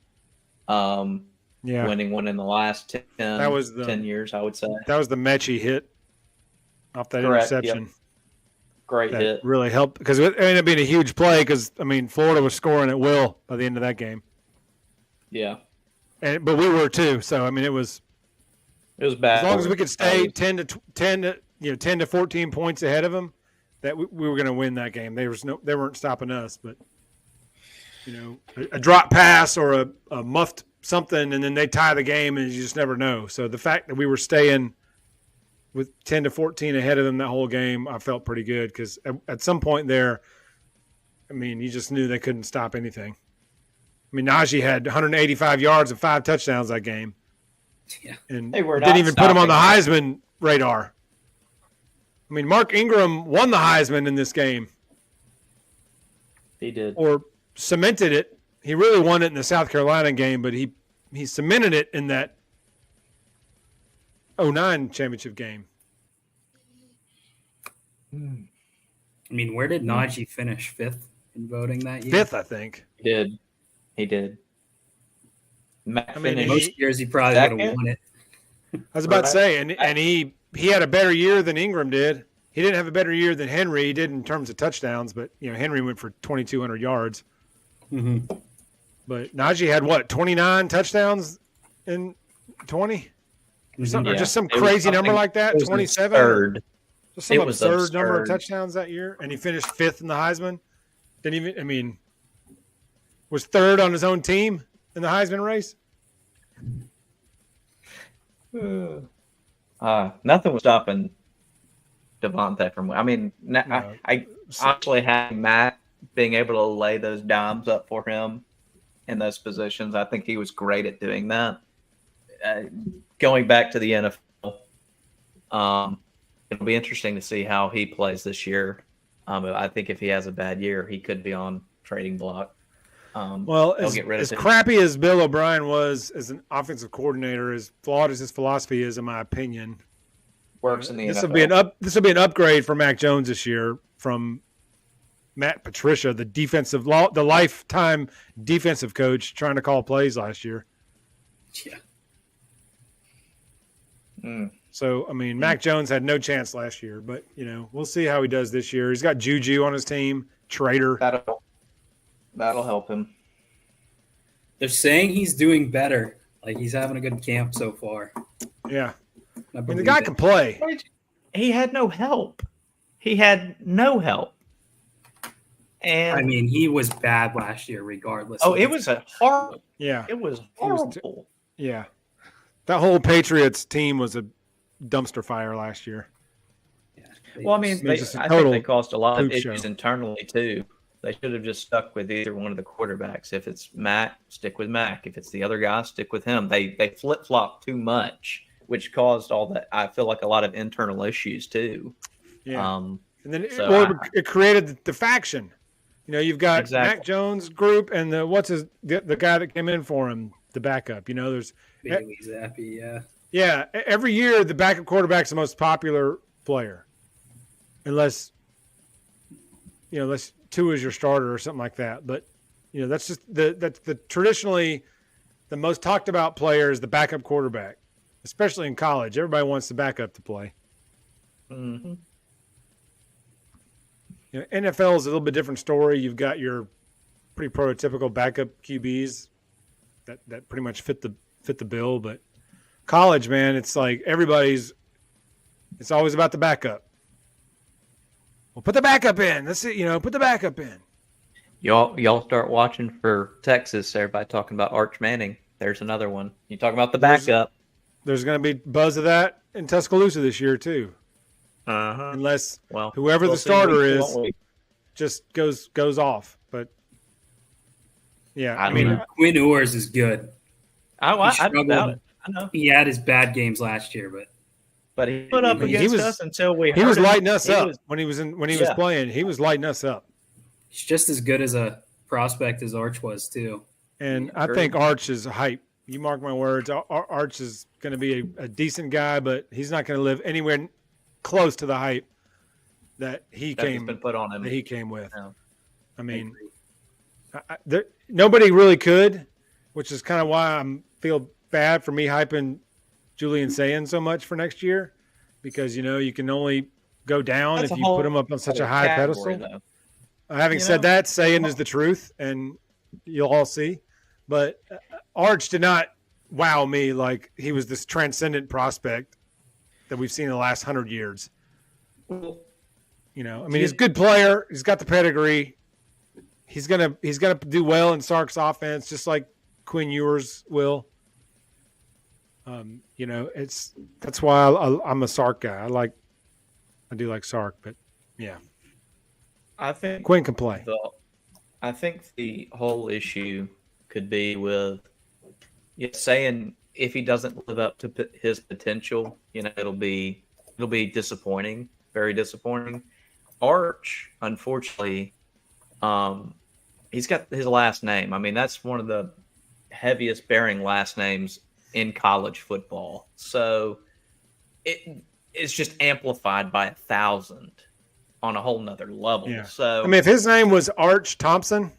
Winning one in the last 10 years, I would say. That was the Mechie hit off that Correct, interception. Yep. Great that hit. really helped because it ended up being a huge play because, I mean, Florida was scoring at will by the end of that game. Yeah. But we were too. So, I mean, it was bad. As long as we could stay 10 to 14 points ahead of them, that we were going to win that game. They weren't stopping us, but a drop pass or a muffed something, and then they tie the game, and you just never know. So the fact that we were staying with 10 to 14 ahead of them that whole game, I felt pretty good because at some point there, I mean, you just knew they couldn't stop anything. I mean, Najee had 185 yards and 5 touchdowns that game. Yeah. And They were didn't not even put him on the stopping Heisman radar. I mean, Mark Ingram won the Heisman in this game. He did. Or cemented it. He really won it in the South Carolina game, but he cemented it in that 2009 championship game. I mean, where did Najee finish? 5th in voting that year? 5th, I think. He did. Matt finished most years he probably would have won it. I was about to say, and he had a better year than Ingram did. He didn't have a better year than Henry. He did in terms of touchdowns, but Henry went for 2,200 yards. Mm-hmm. But Najee had 29 touchdowns in 20, or just some crazy number like that. 27, absurd. just some absurd number of touchdowns that year, and he finished 5th in the Heisman. Didn't even, I mean, was 3rd on his own team in the Heisman race. Nothing was stopping Devontae from. I mean, I honestly had Matt being able to lay those dimes up for him in those positions. I think he was great at doing that. Going back to the NFL, it'll be interesting to see how he plays this year. I think if he has a bad year, he could be on trading block. Well, as crappy as Bill O'Brien was as an offensive coordinator, as flawed as his philosophy is, in my opinion, works in the NFL. This will be an upgrade for Mac Jones this year from Matt Patricia, the lifetime defensive coach, trying to call plays last year. Yeah. So, I mean, Mac Jones had no chance last year, but, we'll see how he does this year. He's got Juju on his team, traitor. That'll help him. They're saying he's doing better. Like, he's having a good camp so far. Yeah. I mean, the guy can play. He had no help. And I mean, he was bad last year regardless. It was a horrible. Yeah. It was horrible. Yeah. That whole Patriots team was a dumpster fire last year. Yeah. Well, I mean, I think they caused a lot of issues internally, too. They should have just stuck with either one of the quarterbacks. If it's Mac, stick with Mac. If it's the other guy, stick with him. They flip-flopped too much, which caused all that. I feel like a lot of internal issues, too. Yeah. And then it created the faction. You've got Mac Jones group and the guy that came in for him, the backup. There's Bailey Zappi, yeah. Yeah, every year the backup quarterback's the most popular player, unless Tua is your starter or something like that. But that's just that's the traditionally the most talked about player is the backup quarterback, especially in college. Everybody wants the backup to play. Mm-hmm. NFL is a little bit different story. You've got your pretty prototypical backup QBs that pretty much fit the bill. But college, man, it's like it's always about the backup. Well, put the backup in. That's it. Put the backup in. Y'all start watching for Texas. Everybody talking about Arch Manning. There's another one. You talking about the backup? There's going to be buzz of that in Tuscaloosa this year too. Unless whoever the starter is just goes off. But yeah, I mean, Quinn Ewers is good. I doubt it. I know he had his bad games last year, but he put up against us until he was lighting us up when he was playing. He was lighting us up. He's just as good as a prospect as Arch was too. And I think Arch is hype. You mark my words. Arch is going to be a decent guy, but he's not going to live anywhere close to the hype that been put on him. That he came with. Yeah. I mean, nobody really could, which is kind of why I feel bad for me hyping Julian Sayin so much for next year, because you can only go down if you put him up on such a high pedestal. Having said that, Sayin is the truth, and you'll all see. But Arch did not wow me like he was this transcendent prospect that we've seen in the last 100 years. I mean, he's a good player. He's got the pedigree. He's gonna do well in Sark's offense, just like Quinn Ewers will. That's why I'm a Sark guy. I do like Sark, but yeah, I think Quinn can play. I think the whole issue could be with saying if he doesn't live up to his potential, it'll be disappointing, very disappointing. Arch, unfortunately, he's got his last name. I mean, that's one of the heaviest bearing last names in college football. So it's just amplified by 1,000 on a whole nother level. Yeah. So I mean, if his name was Arch Thompson,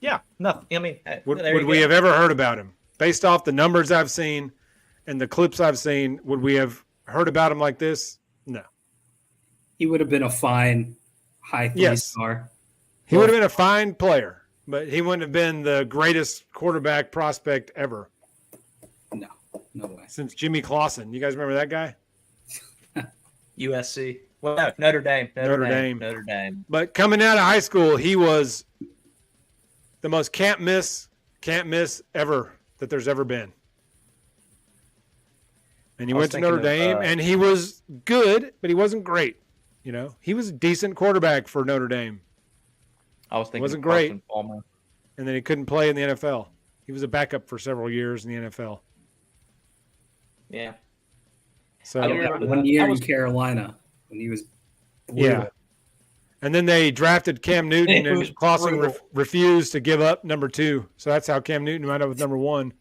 yeah, nothing. I mean, would we have ever heard about him? Based off the numbers I've seen and the clips I've seen, would we have heard about him like this? No. He would have been a fine high three-star. He would have been a fine player, but he wouldn't have been the greatest quarterback prospect ever. No way. Since Jimmy Clausen. You guys remember that guy? USC. Well, no, Notre Dame. Notre Dame. But coming out of high school, he was the most can't miss ever that there's ever been. And he went to Notre Dame, and he was good, but he wasn't great. He was a decent quarterback for Notre Dame. I was thinking wasn't great. Palmer. And then he couldn't play in the NFL. He was a backup for several years in the NFL. Yeah. So one year in Carolina when he was brutal. Yeah. And then they drafted Cam Newton, and Clausen refused to give up number 2. So that's how Cam Newton wound up with number 1.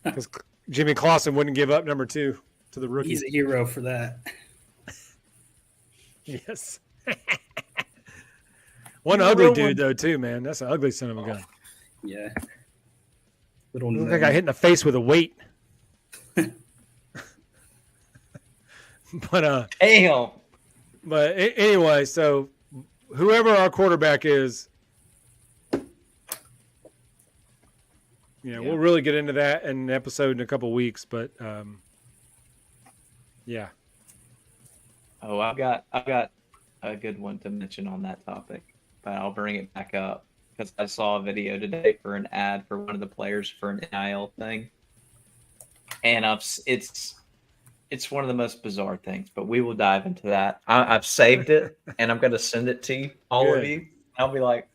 Because Jimmy Clausen wouldn't give up number 2 to the rookie. He's a hero for that. Yes. One ugly dude, though, too, man. That's an ugly son of a gun. Yeah. Look like I hit in the face with a weight. But damn. But anyway, so whoever our quarterback is, we'll really get into that in an episode in a couple of weeks. But yeah. Oh, I've got a good one to mention on that topic, but I'll bring it back up because I saw a video today for an ad for one of the players for an NIL thing, and it's one of the most bizarre things. But we will dive into that. I've saved it, and I'm going to send it to all of you. I'll be like,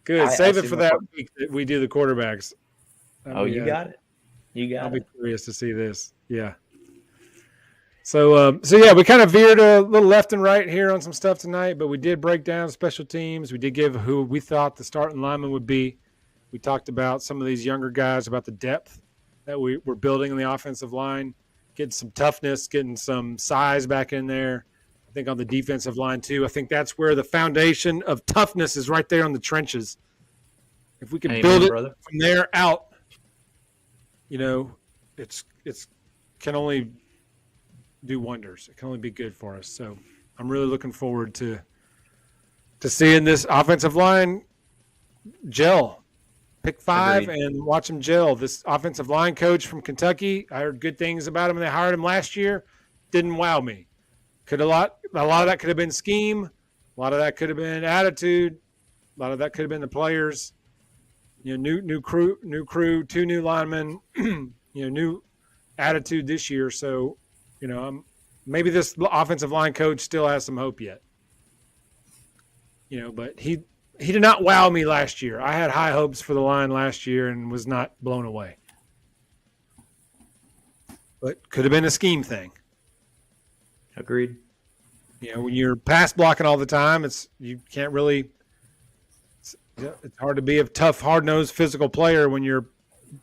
good. Save it for that week that we do the quarterbacks. You got it. I'll be curious to see this. Yeah. So yeah, we kind of veered a little left and right here on some stuff tonight, but we did break down special teams. We did give who we thought the starting lineman would be. We talked about some of these younger guys, about the depth that we're building in the offensive line, getting some toughness, getting some size back in there. I think on the defensive line too. I think that's where the foundation of toughness is, right there on the trenches. If we can build it from there out, it's can only do wonders. It can only be good for us. So I'm really looking forward to seeing this offensive line gel. Pick 5 Agreed. And watch him gel. This offensive line coach from Kentucky, I heard good things about him when they hired him last year. Didn't wow me. A lot of that could have been scheme. A lot of that could have been attitude. A lot of that could have been the players. New crew, 2 new linemen. New attitude this year. So, maybe this offensive line coach still has some hope yet. But he did not wow me last year. I had high hopes for the line last year and was not blown away. But could have been a scheme thing. Agreed. When you're pass blocking all the time, you can't really. It's hard to be a tough, hard-nosed, physical player when you're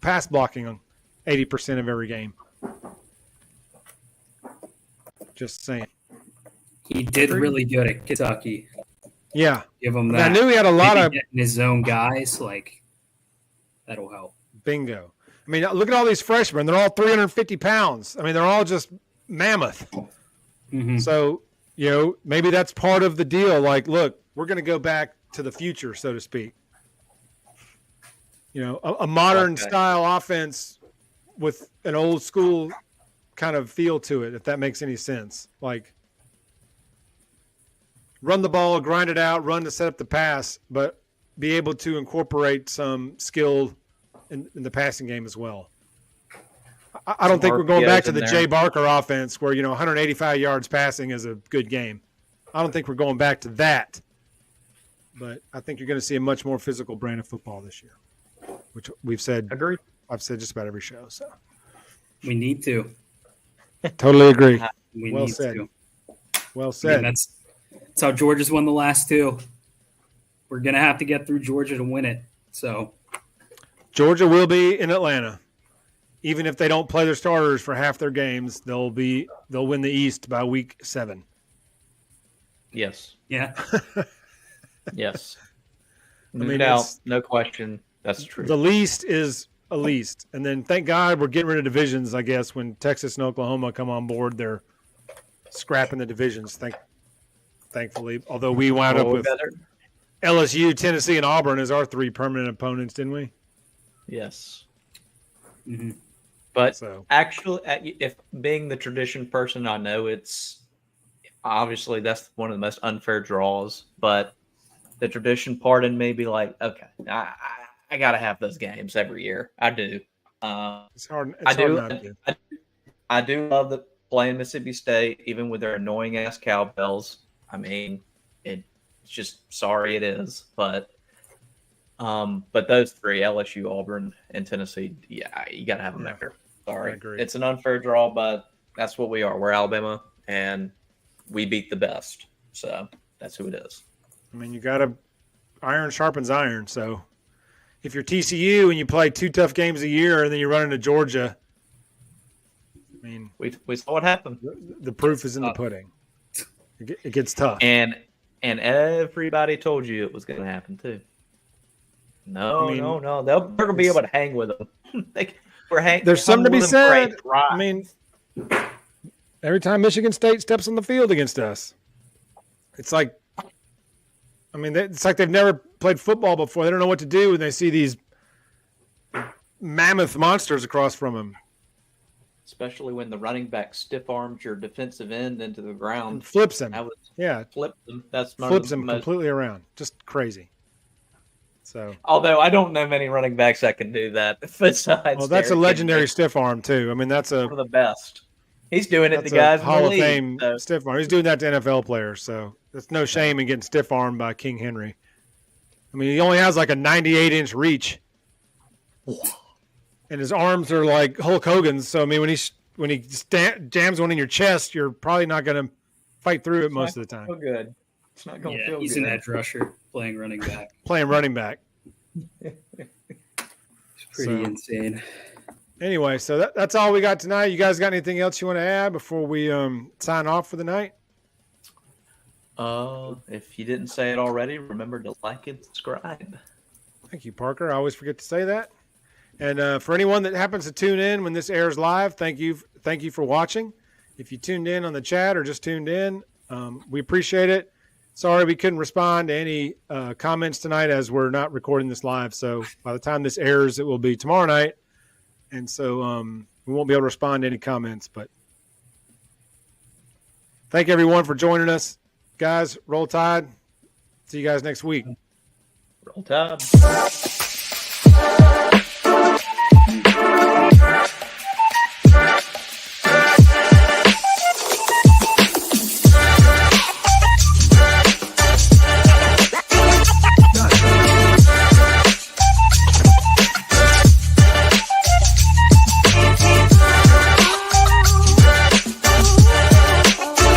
pass blocking on 80% of every game. Just saying. He did really good at Kentucky. Yeah. Give him that. I knew he had a lot of getting his own guys. That'll help. Bingo. I mean, look at all these freshmen. They're all 350 pounds. I mean, they're all just mammoth. Mm-hmm. So, maybe that's part of the deal. Like, look, we're going to go back to the future, so to speak. A modern style offense with an old school kind of feel to it, if that makes any sense. Like, run the ball, grind it out, run to set up the pass, but be able to incorporate some skill in the passing game as well. I don't think we're going back to the Jay Barker offense where, 185 yards passing is a good game. I don't think we're going back to that. But I think you're going to see a much more physical brand of football this year, which we've said. Agreed. I've said just about every show. So we need to. Totally agree. Well said. Well said. That's how Georgia's won the last 2. We're going to have to get through Georgia to win it. So Georgia will be in Atlanta. Even if they don't play their starters for half their games, they'll win the East by week 7. Yes. Yeah. Yes. No doubt. No question. That's true. The least is a least. And then thank God we're getting rid of divisions, I guess. When Texas and Oklahoma come on board, they're scrapping the divisions, thankfully. Although we wound up with LSU, Tennessee, and Auburn as our 3 permanent opponents, didn't we? Yes. Mm-hmm. But actually, if being the tradition person, I know it's obviously that's one of the most unfair draws, but the tradition part in me be like, okay, I got to have those games every year. I do. It's hard. I do love playing Mississippi State, even with their annoying ass cowbells. I mean, it's just sorry it is, but those 3, LSU, Auburn, and Tennessee, yeah, you got to have them there. Sorry, it's an unfair draw, but that's what we are. We're Alabama, and we beat the best. So That's who it is. I mean, you got to iron sharpens iron. So if you're TCU and you play 2 tough games a year and then you run into Georgia, I mean, we saw what happened. The proof is in the pudding. It gets tough. And everybody told you it was going to happen too. No. They're going to be able to hang with them. There's something to be said. I mean, every time Michigan State steps on the field against us, it's like they've never played football before. They don't know what to do when they see these mammoth monsters across from them. Especially when the running back stiff arms your defensive end into the ground. And flips him. Flips him. That's flips him completely around. Just crazy. So, although I don't know many running backs that can do that. Besides, well, that's a legendary stiff arm too. I mean, that's one of the best. He's doing it to guys in the Hall of league, Fame stiff arm. He's doing that to NFL players. So there's no shame in getting stiff armed by King Henry. I mean, he only has like a 98-inch reach, and his arms are like Hulk Hogan's. So I mean, when he jams one in your chest, you're probably not going to fight through it most of the time. Feel good. It's not going to feel good. He's an edge rusher playing running back. It's pretty insane. Anyway, so that's all we got tonight. You guys got anything else you want to add before we sign off for the night? If you didn't say it already, remember to like and subscribe. Thank you, Parker. I always forget to say that. And for anyone that happens to tune in when this airs live, thank you for watching. If you tuned in on the chat or just tuned in, we appreciate it. Sorry we couldn't respond to any comments tonight as we're not recording this live. So by the time this airs, it will be tomorrow night. And so we won't be able to respond to any comments. But thank everyone for joining us. Guys, roll tide. See you guys next week. Roll Tide.